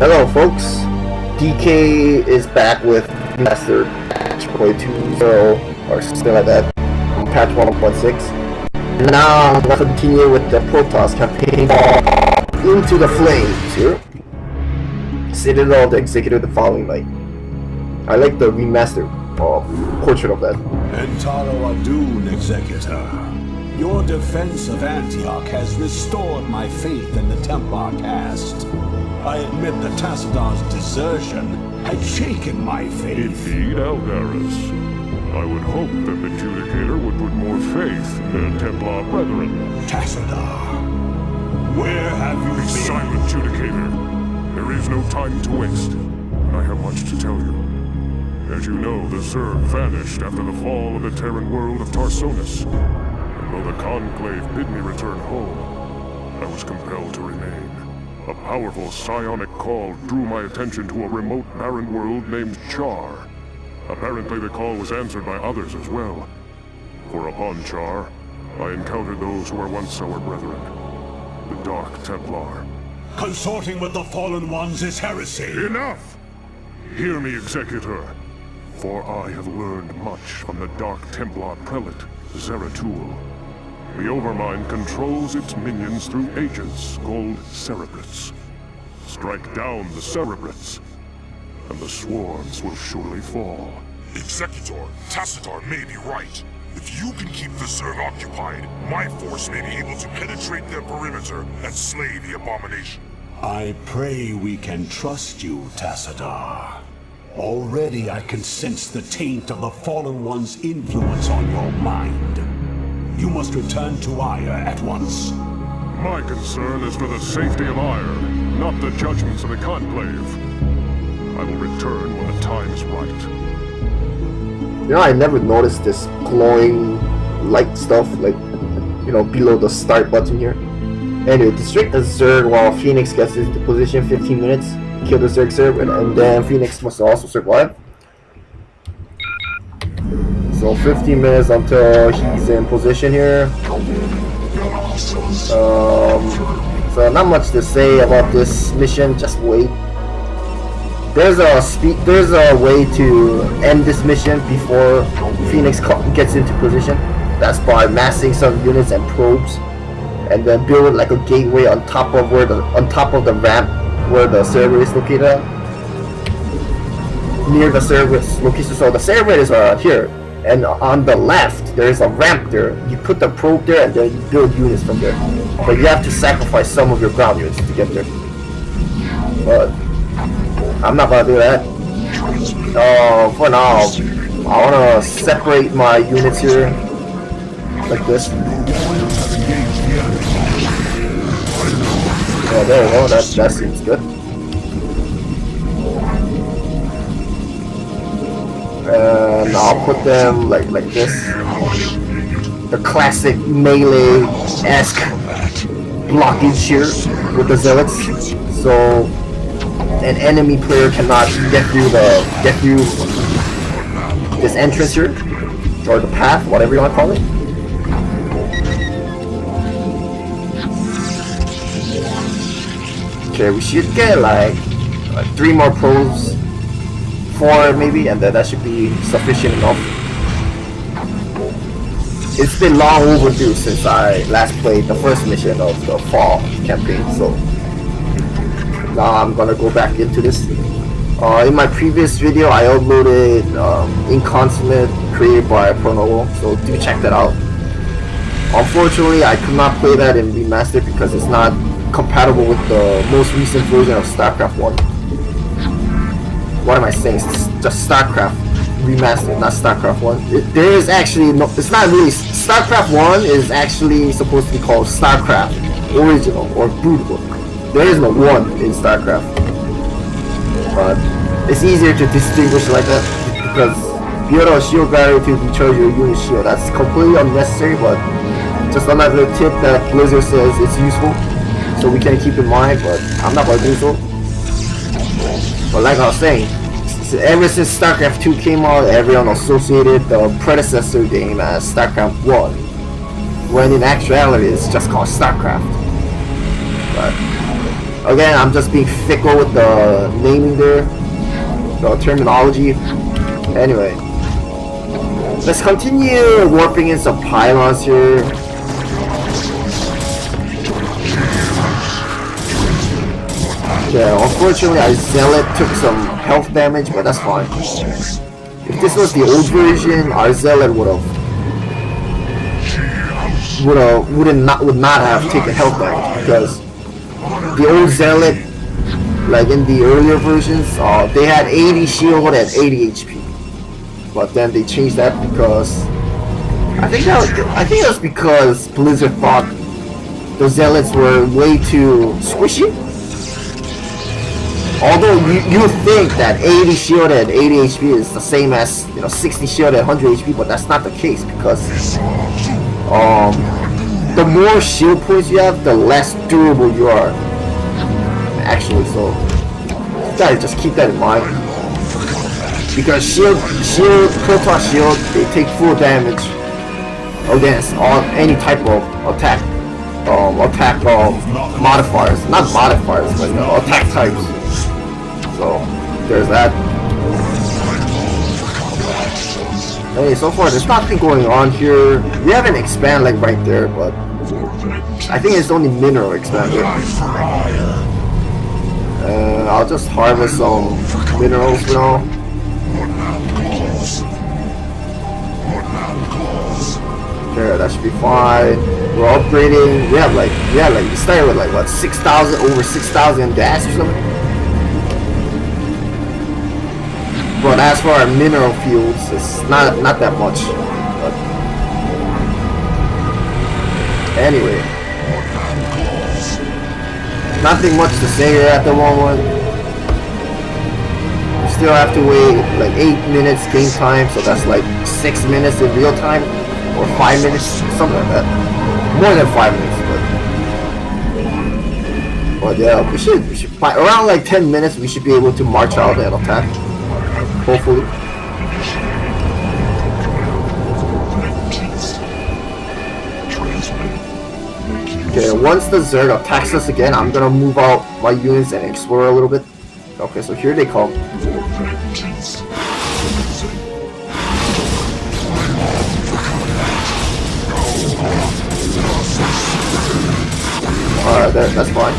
Hello folks, DK is back with Remastered patch 2.20 or something like that, patch 1.6. And now I'm going to continue with the Protoss campaign Into the Flames here. Citadel of the Executor the following night. I like the remastered portrait of that. Entaro Adun, Executor. Your defense of Antioch has restored my faith in the Templar caste. I admit that Tassadar's desertion had shaken my faith. Indeed, Aldaris. I would hope that the Judicator would put more faith in Templar brethren. Tassadar, where have you Be been? silent, Judicator. There is no time to waste. I have much to tell you. As you know, the Zerg vanished after the fall of the Terran world of Tarsonis. And though the Conclave bid me return home, I was compelled to remain. A powerful psionic call drew my attention to a remote barren world named Char. Apparently the call was answered by others as well. For upon Char, I encountered those who were once our brethren, the Dark Templar. Consorting with the Fallen Ones is heresy. Enough! Hear me, Executor, for I have learned much from the Dark Templar prelate, Zeratul. The Overmind controls its minions through agents called Cerebrates. Strike down the Cerebrates, and the swarms will surely fall. Executor, Tassadar may be right. If you can keep the Zerg occupied, my force may be able to penetrate their perimeter and slay the abomination. I pray we can trust you, Tassadar. Already I can sense the taint of the Fallen One's influence on your mind. You must return to Ire at once. My concern is for the safety of Ire, not the judgments of the Conclave. I will return when the time is right. You know, I never noticed this glowing light stuff, like, you know, below the start button here. Anyway, distract the Zerg while Fenix gets into position 15 minutes. Kill the Zerg Cerebrate, and then Fenix must also survive. So 15 minutes until he's in position here. So not much to say about this mission, just wait. There's a way to end this mission before Fenix gets into position. That's by massing some units and probes, and then build like a gateway on top of the ramp where the Cerebrate is located at. Near the Cerebrate location. So the Cerebrate is here, and on the left there is a ramp there. You put the probe there, and then you build units from there. But you have to sacrifice some of your ground units to get there. But I'm not gonna do that. For now, I wanna separate my units here, like this. Oh, there we go. That seems good. And I'll put them like this. The classic melee-esque blockage here with the zealots. So an enemy player cannot get through this entrance here, or the path, whatever you want to call it. Okay, we should get like 3 more probes, 4 maybe, and then that should be sufficient enough. It's been long overdue since I last played the first mission of the fall campaign, so now I'm gonna go back into this. In my previous video, I uploaded Inconsummate created by Pronovo, so do check that out. Unfortunately, I could not play that in Remastered because it's not compatible with the most recent version of StarCraft 1. What am I saying? It's just StarCraft Remastered, not StarCraft 1. There is actually no, it's not really, StarCraft 1 is actually supposed to be called StarCraft Original or Broodbook. There is no 1 in StarCraft. But it's easier to distinguish like that because build a shield battery to recharge your unit shield. That's completely unnecessary, but just another tip that Blizzard says it's useful, so we can keep in mind, but I'm not gonna do so. But like I was saying, ever since StarCraft 2 came out, everyone associated the predecessor game as StarCraft 1, when in actuality it's just called StarCraft. But Again, I'm just being fickle with the naming there, the terminology. Anyway, let's continue warping in some pylons here. Yeah, unfortunately, our Zealot took some health damage, but that's fine. If this was the old version, our Zealot would not have taken health damage, because the old Zealot, like in the earlier versions, they had 80 shield and 80 HP. But then they changed that because I think it was because Blizzard thought the Zealots were way too squishy. Although you think that 80 shield and 80 HP is the same as 60 shield and 100 HP, but that's not the case, because the more shield points you have, the less durable you are. Actually, so you gotta just keep that in mind. Because Protoss shield, they take full damage against any type of attack modifiers, not modifiers, but attack types. So there's that. Hey, so far there's nothing going on here. We have an expand like right there, but I think it's only mineral expand here. I'll just harvest some minerals for now. Okay, that should be fine. We're upgrading. We started with like what, 6,000, over 6,000 gas or something. But as for our mineral fields, it's not that much. But anyway, nothing much to say here at the moment. We still have to wait like 8 minutes game time, so that's like 6 minutes in real time, or 5 minutes, something like that. More than 5 minutes, but yeah, we should around like 10 minutes we should be able to march out and attack. Hopefully. Okay, once the Zerg attacks us again, I'm gonna move out my units and explore a little bit. Okay, so here they come. Alright, that's fine.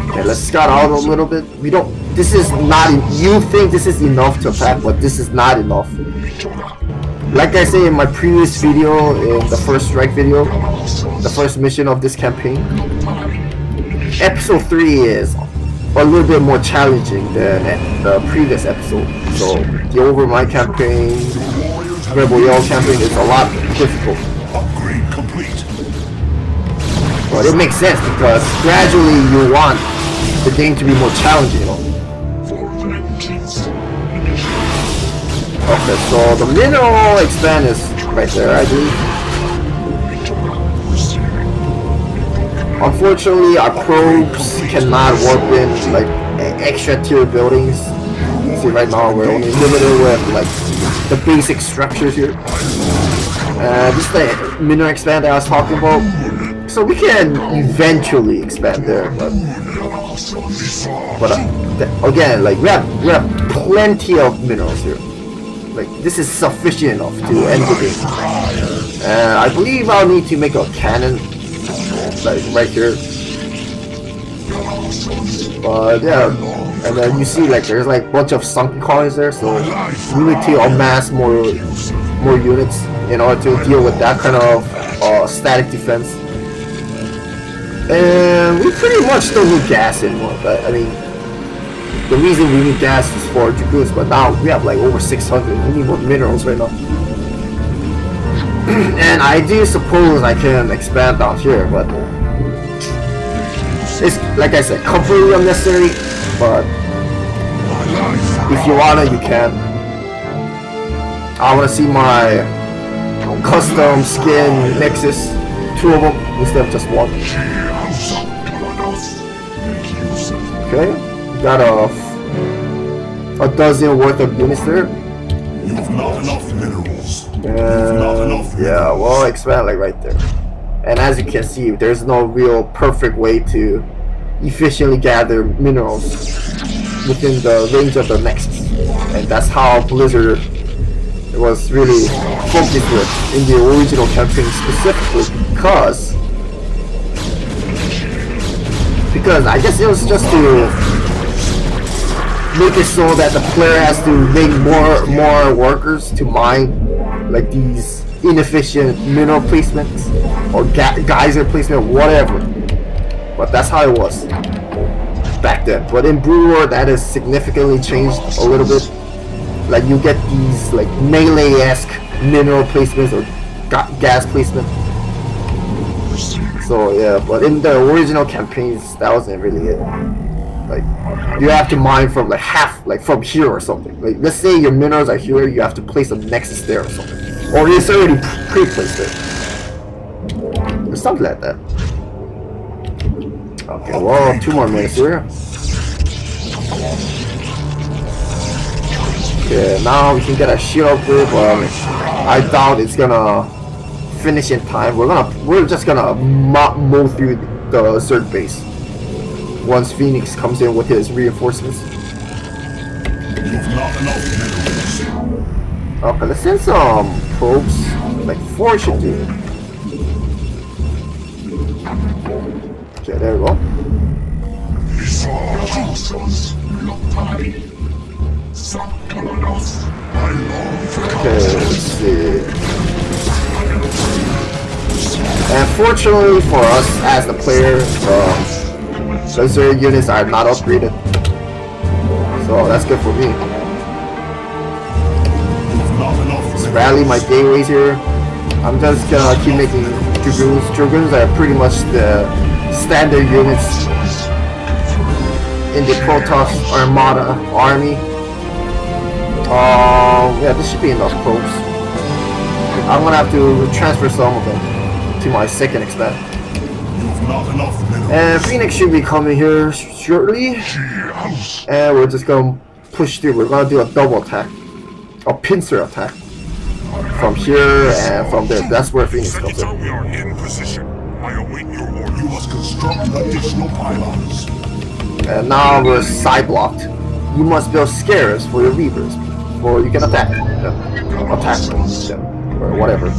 Okay, let's scout out a little bit. This is not, you think this is enough to attack, but this is not enough. Like I say in my previous video, in the first strike video, the first mission of this campaign, episode 3 is a little bit more challenging than the previous episode. So the Overmind campaign, Rebel Yell campaign is a lot difficult. Upgrade complete. But it makes sense because gradually you want the game to be more challenging, Okay, so the mineral expand is right there, I believe. Unfortunately, our probes cannot warp in like extra tier buildings. See, right now we're only limited with like the basic structures here. This is the mineral expand that I was talking about. So we can eventually expand there, but again, like we have plenty of minerals here. Like this is sufficient enough to end the game. I believe I'll need to make a cannon, like right here. But yeah, and then you see like there's like a bunch of sunken colonies there, so we need to amass more units in order to deal with that kind of static defense. And we pretty much don't need gas anymore, but I mean, the reason we need gas is for Dragoons, but now we have like over 600, we need more minerals right now. And I do suppose I can expand down here, but it's, like I said, completely unnecessary, but if you wanna, you can. I wanna see my custom skin Nexus, 2 of them instead of just 1. Okay, got a dozen worth of units there. You've not enough minerals. Yeah, well, expand like right there. And as you can see, there's no real perfect way to efficiently gather minerals within the range of the nexus. And that's how Blizzard was really focused with in the original campaign specifically, because I guess it was just to make it so that the player has to make more workers to mine like these inefficient mineral placements or geyser placement, whatever. But that's how it was back then. But in Brood War, that has significantly changed a little bit. Like you get these like melee-esque mineral placements or gas placement. So yeah, but in the original campaigns, that wasn't really it. Like you have to mine from like from here or something. Like let's say your minerals are here, you have to place a nexus there or something, or it's already pre-placed there, or something like that. Okay, well, 2 more minutes here. Okay, now we can get a shield upgrade, but I doubt it's gonna finish in time. We're just gonna mow through the Zerg base once Fenix comes in with his reinforcements. Okay, let's send some probes. Like 4 should do. Okay, there we go. Okay, let's see. And fortunately for us as the player, the Zerg units are not upgraded, so that's good for me. Let's rally my gateways here. I'm just gonna keep making Dragoons. Dragoons are pretty much the standard units in the Protoss Armada army. Yeah, this should be enough probes. I'm gonna have to transfer some of them to my second expand. And Fenix should be coming here shortly. And we're just gonna push through. We're gonna do a double attack, a pincer attack from here and from there. That's where Fenix comes in. We are in position. I await your order. You must construct additional pylons. And now we're side blocked. You must build scares for your reavers, or you can attack them, or whatever.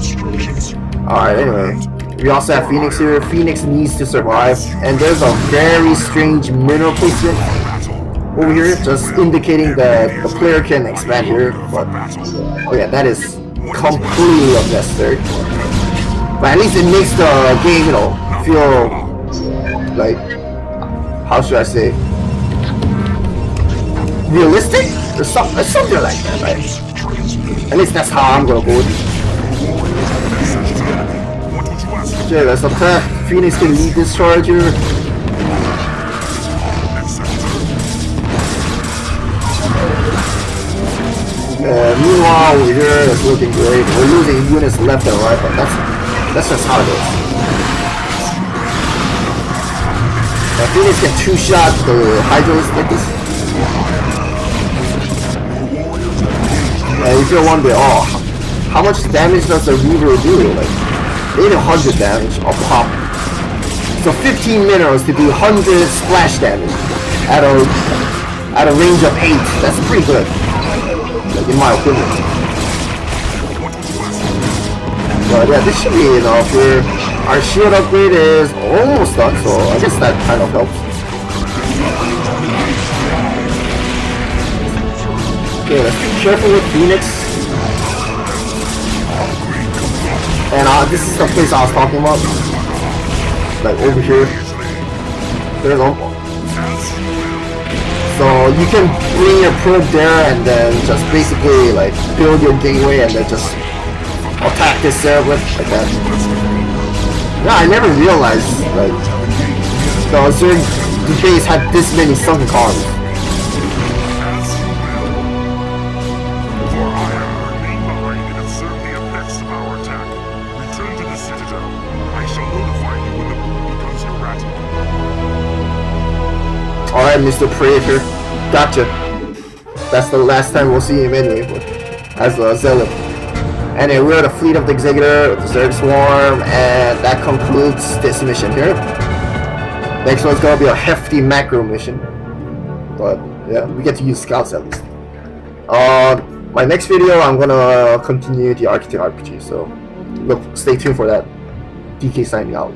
Alright, anyway, we also have Fenix here. Fenix needs to survive, and there's a very strange mineral placement over here, just indicating that the player can expand here, but oh yeah, that is completely unnecessary. But at least it makes the game, you know, feel like, how should I say, realistic? Or something like that, right? At least that's how I'm gonna go with it. Okay, let's attack. Fenix can lead this charge here. Meanwhile, over here, it's looking great. We're losing units left and right, but that's just how it is. Fenix can two-shot the Hydras like this. And if you're wondering, oh, how much damage does the Reaver do? Like, 800 damage a pop. So 15 minerals to do 100 splash damage at a range of 8. That's pretty good, like, in my opinion. But yeah, this should be enough here. Our shield upgrade is almost done, so I guess that kind of helps. Okay, let's be careful with Fenix. And this is the place I was talking about. Like over here. There's almost. So you can bring your probe there and then just basically like build your gateway and then just attack this Cerebrate like that. Yeah, I never realized like the Zerg base had this many sunken colonies. Alright, Mr. Praetor. Gotcha. That's the last time we'll see him anyway, but as a zealot. And we're the fleet of the Executor, the Zerg Swarm, and that concludes this mission here. Next one's gonna be a hefty macro mission, but yeah, we get to use scouts at least. My next video, I'm gonna continue the Architect RPG, so look, stay tuned for that. DK signing out.